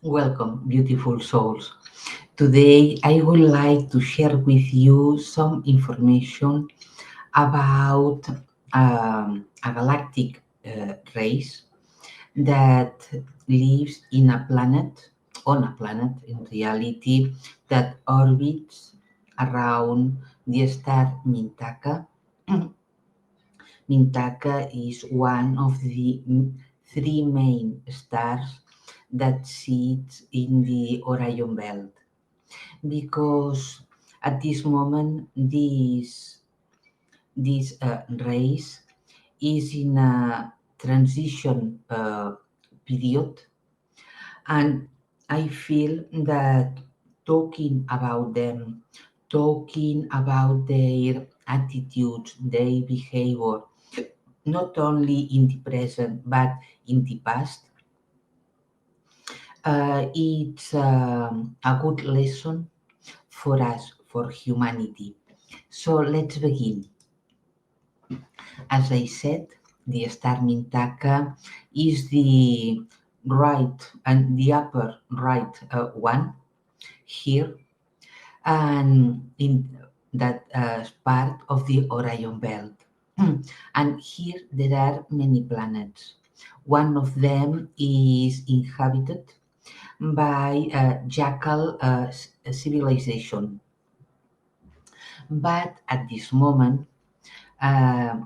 Welcome, beautiful souls. Today, I would like to share with you some information about a galactic race that lives on a planet in reality, that orbits around the star Mintaka. Mintaka is one of the three main stars that sits in the Orion belt, because at this moment this race is in a transition period, and I feel that talking about their attitudes, their behavior, not only in the present but in the past, it's a good lesson for us, for humanity. So let's begin. As I said, the star Mintaka is the right and the upper right one here, and in that part of the Orion belt. And here there are many planets. One of them is inhabited by jackal civilization. But at this moment, uh,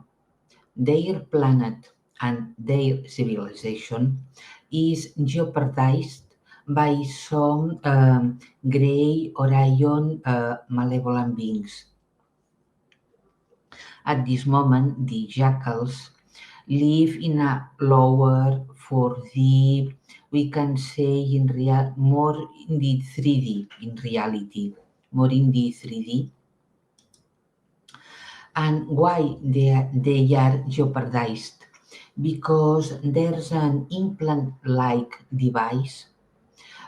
their planet and their civilization is jeopardized by some gray Orion malevolent beings. At this moment, the jackals live in a lower for the, we can say, in real, more in the 3D, in reality, more in the 3D. And why they are jeopardized? Because there's an implant like device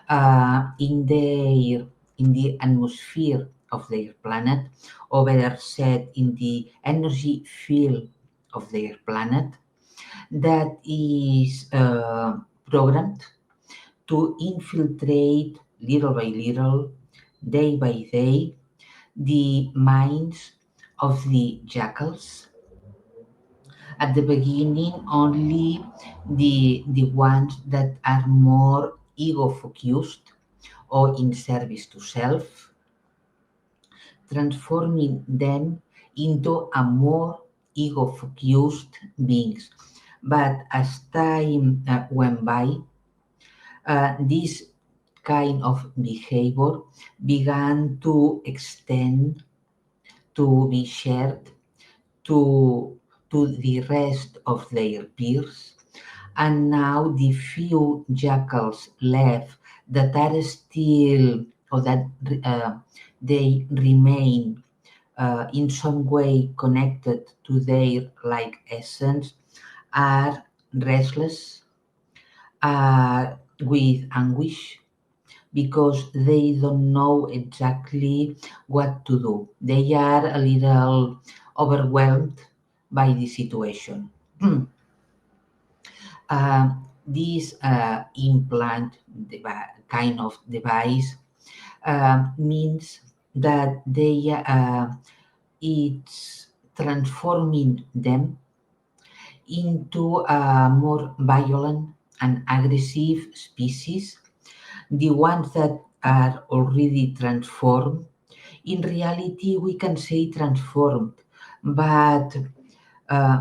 in the atmosphere of their planet, or better said, in the energy field of their planet, that is programmed to infiltrate little by little, day by day, the minds of the jackals. At the beginning, only the ones that are more ego focused or in service to self, transforming them into a more ego focused beings. But as time went by, this kind of behavior began to extend, to be shared to, to the rest of their peers. And now the few jackals left that are still, or that they remain in some way connected to their like essence, are restless, with anguish, because they don't know exactly what to do. They are a little overwhelmed by the situation. This implant kind of device means that it's transforming them into a more violent and aggressive species. The ones that are already transformed, in reality, we can say transformed, but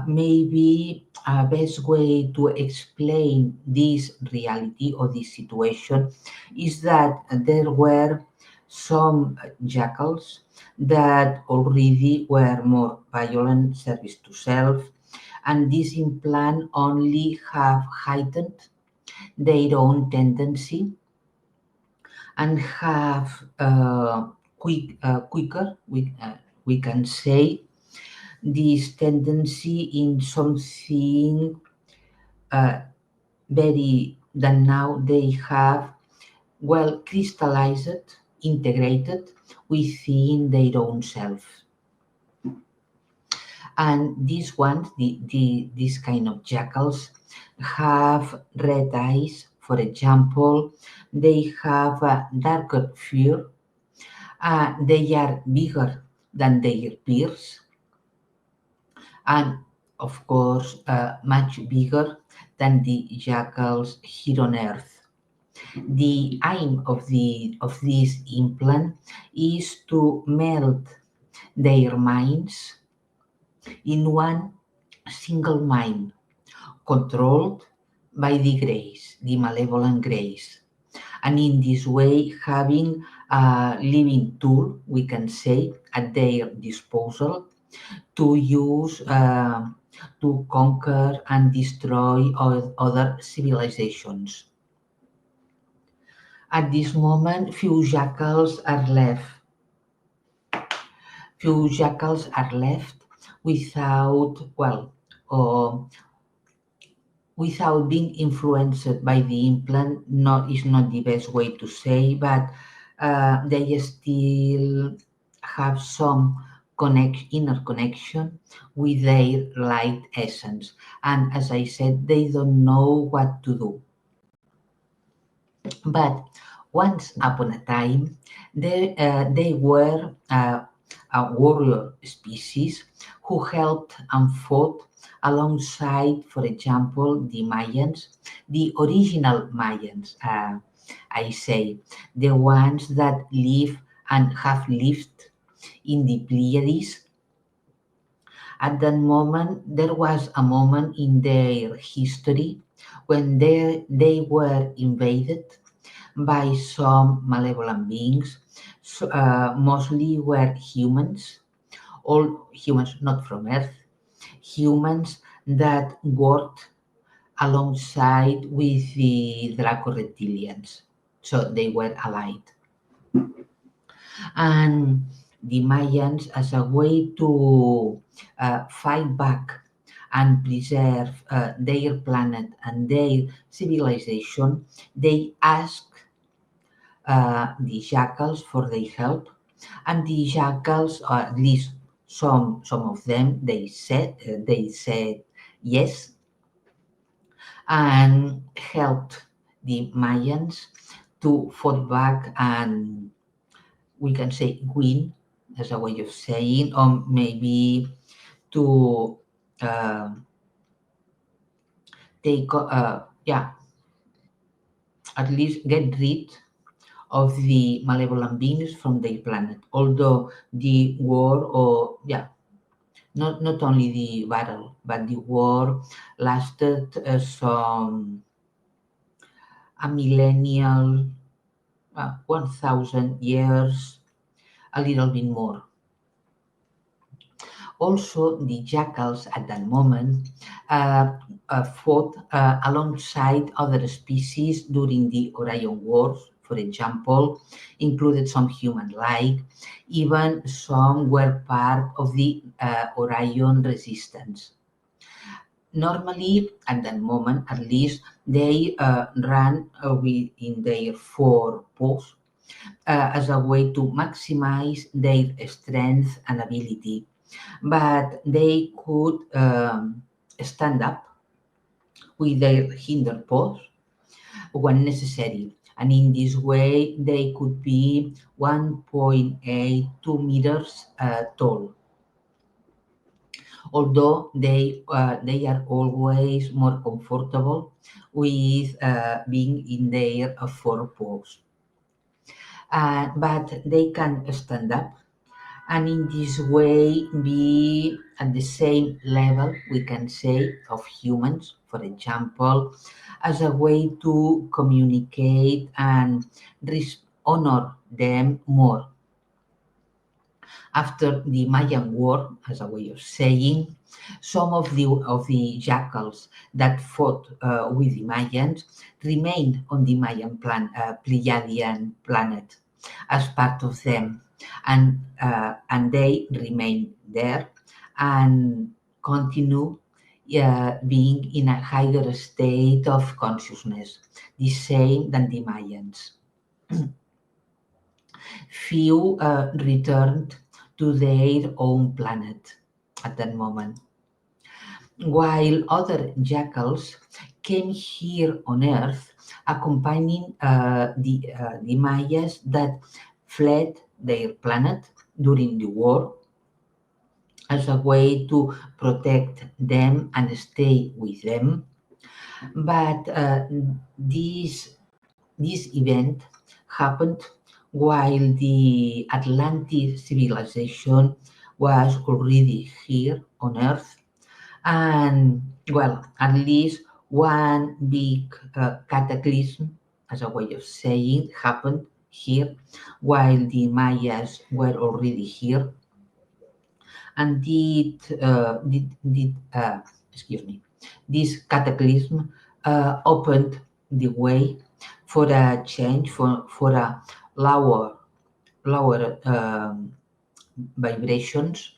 maybe a best way to explain this reality or this situation is that there were some jackals that already were more violent, service to self, and this implant only have heightened their own tendency and have quicker, we can say, this tendency in something uh, very that now they have well crystallized, integrated within their own self. And these ones, this kind of jackals, have red eyes For example, they have a darker fur, they are bigger than their peers, and of course, much bigger than the jackals here on Earth. The aim of this implant is to melt their minds in one single mind, controlled by the grace, the malevolent grace. And in this way, having a living tool, we can say, at their disposal to use to conquer and destroy other civilizations. At this moment, few jackals are left without, well, uh, without being influenced by the implant. Not is not the best way to say, but they still have some inner connection with their light essence. And as I said, they don't know what to do. But once upon a time, they were a warrior species who helped and fought alongside, for example, the Mayans, the original Mayans, I say, the ones that live and have lived in the Pleiades. At that moment, there was a moment in their history when they were invaded by some malevolent beings. So, mostly were humans, all humans not from Earth, humans that worked alongside with the Draco reptilians. So they were allied. And the Mayans, as a way to fight back and preserve their planet and their civilization, they asked the jackals for their help, and the jackals, or at least some of them, they said yes, and helped the Mayans to fight back, and we can say win, as a way of saying, or maybe to uh, take yeah, at least get rid of the malevolent beings from their planet. Although the war, or yeah, not only the battle, but the war lasted some a millennial, 1,000 years, a little bit more. Also, the jackals at that moment fought alongside other species during the Orion Wars, for example, included some human-like, even some were part of the Orion resistance. Normally, at that moment, at least, they ran within their four paws as a way to maximize their strength and ability, but they could stand up with their hinder paws when necessary. And in this way, they could be 1.82 meters tall. Although they are always more comfortable with being in their forepaws. But they can stand up, and in this way be at the same level, we can say, of humans, for example, as a way to communicate and honor them more. After the Mayan War, as a way of saying, some of the jackals that fought with the Mayans remained on the Pleiadian planet as part of them, and they remain there and continue being in a higher state of consciousness, the same than the Mayans. Few returned to their own planet at that moment, while other jackals came here on Earth accompanying the Mayas that fled their planet during the war as a way to protect them and stay with them. But this event happened while the Atlantis civilization was already here on Earth, and well, at least one big cataclysm, as a way of saying, happened here while the Mayas were already here, and excuse me, this cataclysm opened the way for a change, for a lower vibrations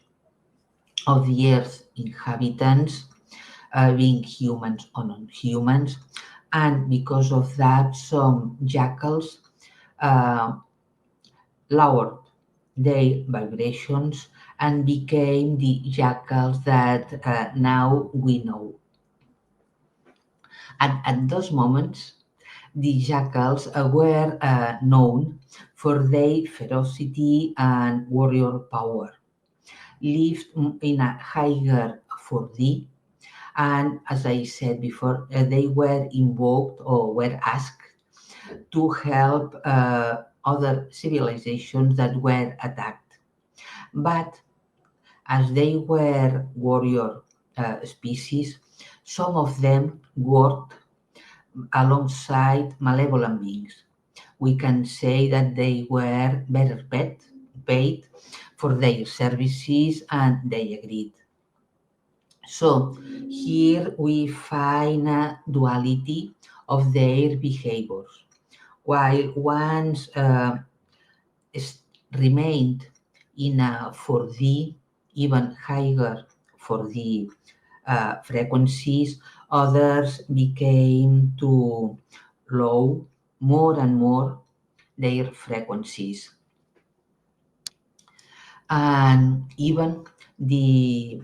of the Earth inhabitants, being humans or non-humans, and because of that, some jackals uh, lowered their vibrations and became the jackals that now we know. At those moments, the jackals were known for their ferocity and warrior power, lived in a higher 4D, and as I said before, they were invoked or were asked to help other civilizations that were attacked. But as they were warrior species, some of them worked alongside malevolent beings. We can say that they were better paid for their services and they agreed. So here we find a duality of their behaviors. While once remained in a 4D, even higher for the frequencies, others became to low more and more their frequencies. And even the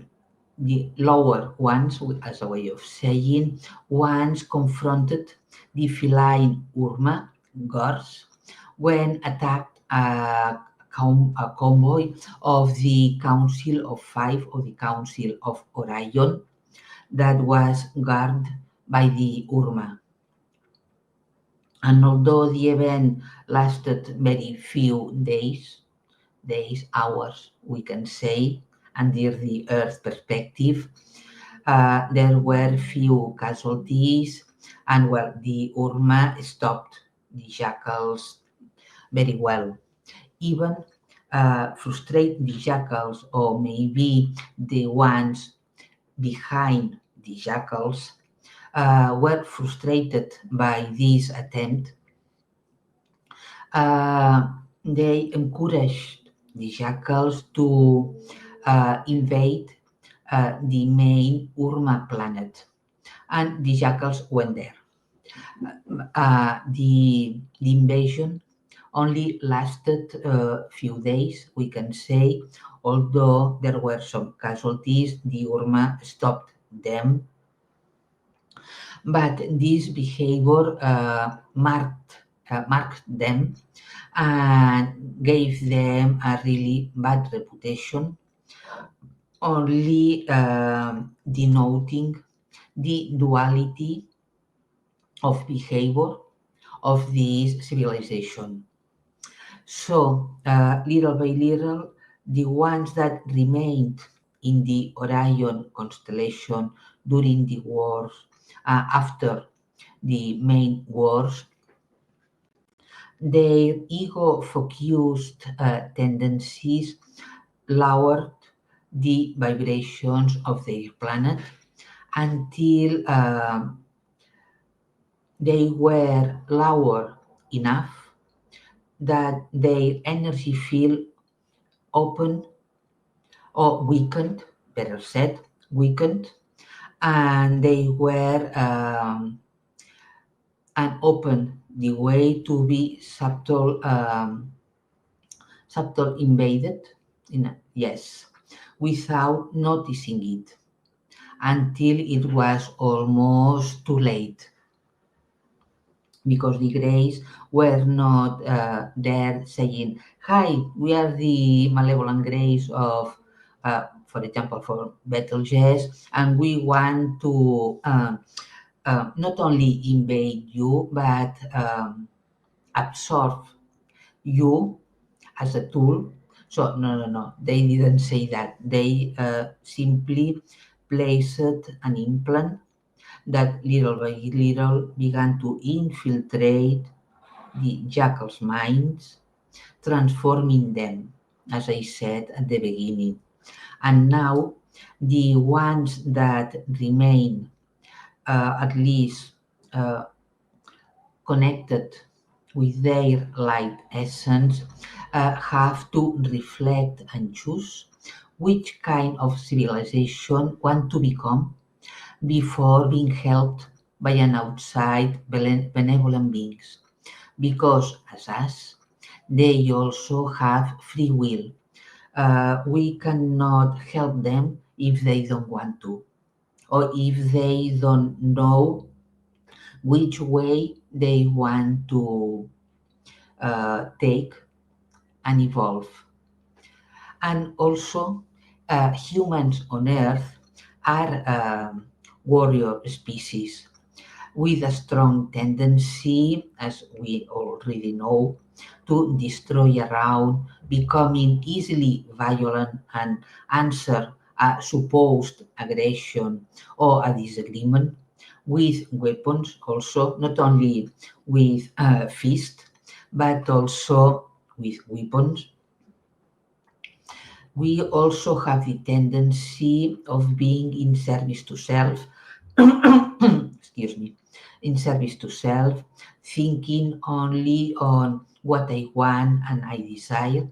the lower ones, as a way of saying, once confronted the feline Urma gods when attacked a convoy of the Council of Five or the Council of Orion that was guarded by the Urma. And although the event lasted very few days, hours, we can say, under the Earth perspective, there were few casualties, and well, the Urma stopped the jackals very well. Even frustrate the jackals, or maybe the ones behind the jackals, were frustrated by this attempt. They encouraged the jackals to invade the main Urma planet, and the jackals went there. The invasion only lasted a few days, we can say, although there were some casualties, the Urma stopped them, but this behavior marked them and gave them a really bad reputation, only denoting the duality of behavior of this civilization. So, little by little, the ones that remained in the Orion constellation during the wars, after the main wars, their ego focused tendencies lowered the vibrations of their planet until they were lower enough that their energy field opened or weakened, better said, weakened, and they were and opened the way to be subtle invaded, yes, without noticing it until it was almost too late. because the Greys were not there saying, "Hi, we are the malevolent Greys of, for example, for Betelgeuse, and we want to not only invade you but absorb you as a tool." So no, no, no. They didn't say that. They simply placed an implant that little by little began to infiltrate the jackals' minds, transforming them, as I said at the beginning. And now, the ones that remain, at least uh, connected with their light essence, have to reflect and choose which kind of civilization want to become before being helped by an outside benevolent beings, because as us, they also have free will. We cannot help them if they don't want to, or if they don't know which way they want to take and evolve. And also, humans on Earth are warrior species with a strong tendency, as we already know, to destroy around, becoming easily violent and answer a supposed aggression or a disagreement with weapons, also, not only with fist, but also with weapons. We also have the tendency of being in service to self, excuse me, in service to self, thinking only on what I want and I desire,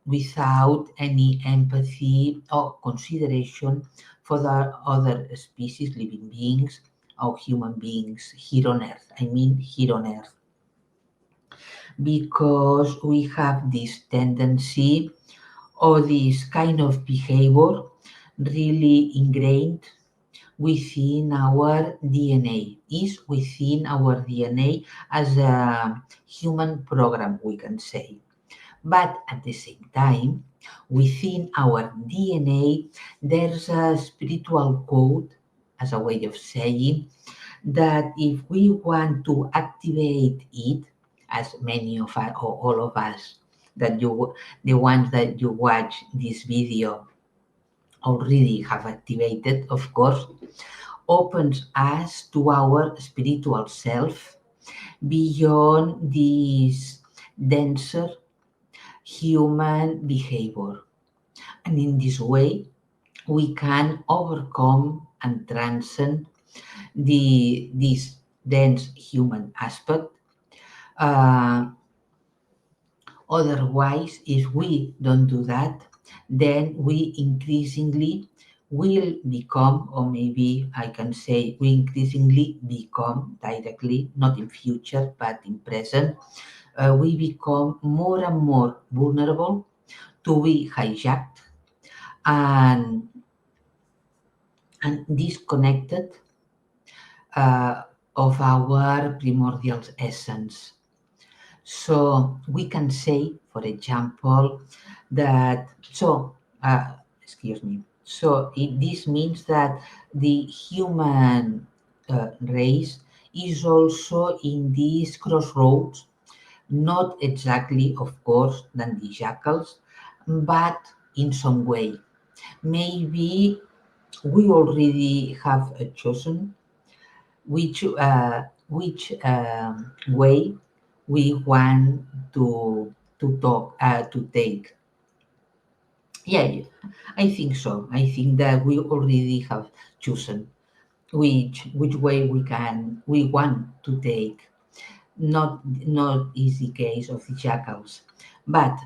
without any empathy or consideration for the other species, living beings, or human beings here on Earth. I mean, here on Earth, because we have this tendency or this kind of behavior really ingrained within our DNA, is within our DNA as a human program, we can say. But at the same time, within our DNA, there's a spiritual code, as a way of saying, that if we want to activate it, as many of us or all of us, that you, the ones that you watch this video already have activated, of course, opens us to our spiritual self beyond this denser human behavior. And in this way, we can overcome and transcend this dense human aspect. Uh, Otherwise, if we don't do that, then we increasingly will become, or maybe I can say we increasingly become directly, not in future, but in present, we become more and more vulnerable to be hijacked and, and disconnected uh, of our primordial essence. So we can say, for example, that excuse me. This means that the human race is also in these crossroads, not exactly, of course, than the jackals, but in some way. Maybe we already have chosen which way we want to take. Yeah, I think so. I think that we already have chosen which way we want to take. Not is the case of the jackals, but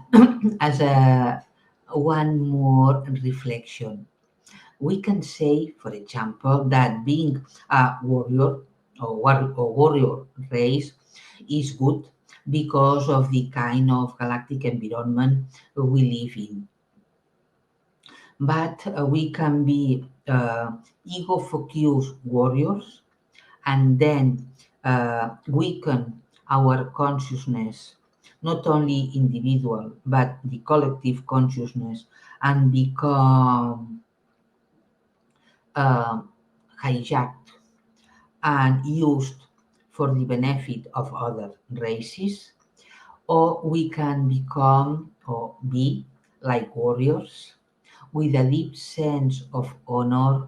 as a one more reflection, we can say, for example, that being a warrior or warrior race is good because of the kind of galactic environment we live in. But we can be ego-focused warriors and then weaken our consciousness, not only individual, but the collective consciousness, and become uh, hijacked and used for the benefit of other races, or we can become or be like warriors with a deep sense of honor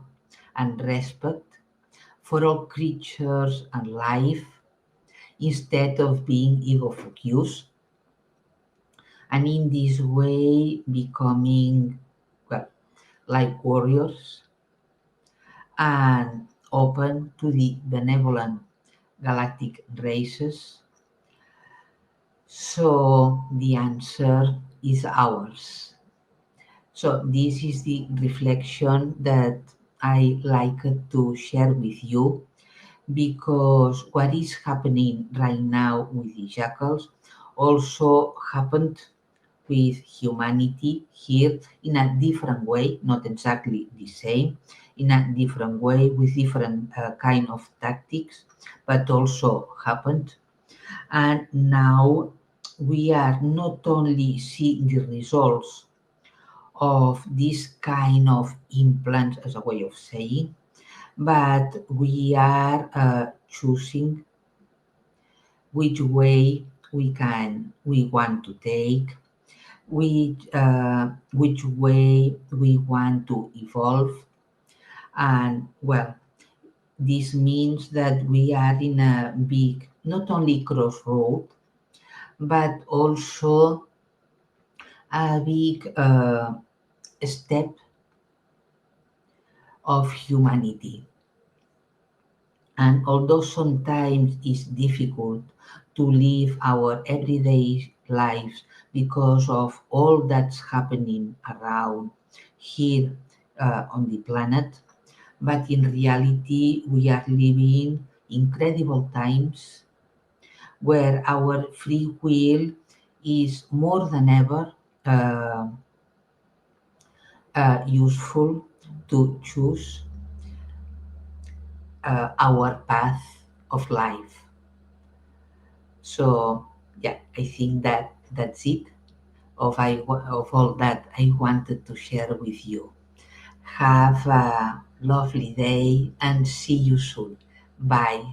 and respect for all creatures and life instead of being ego focused, and in this way becoming, well, like warriors and open to the benevolent galactic races. So the answer is ours. So this is the reflection that I like to share with you, because what is happening right now with the jackals also happened with humanity here in a different way, not exactly the same, in a different way with different kind of tactics, but also happened. And now we are not only seeing the results of this kind of implants, as a way of saying, but we are choosing which way we want to take, which way we want to evolve. And well, this means that we are in a big, not only crossroad, but also a big step of humanity. And although sometimes it's difficult to live our everyday lives because of all that's happening around here on the planet, but in reality, we are living incredible times where our free will is more than ever uh, useful to choose our path of life. So yeah, I think that that's it of all that I wanted to share with you. Have a lovely day and see you soon. Bye.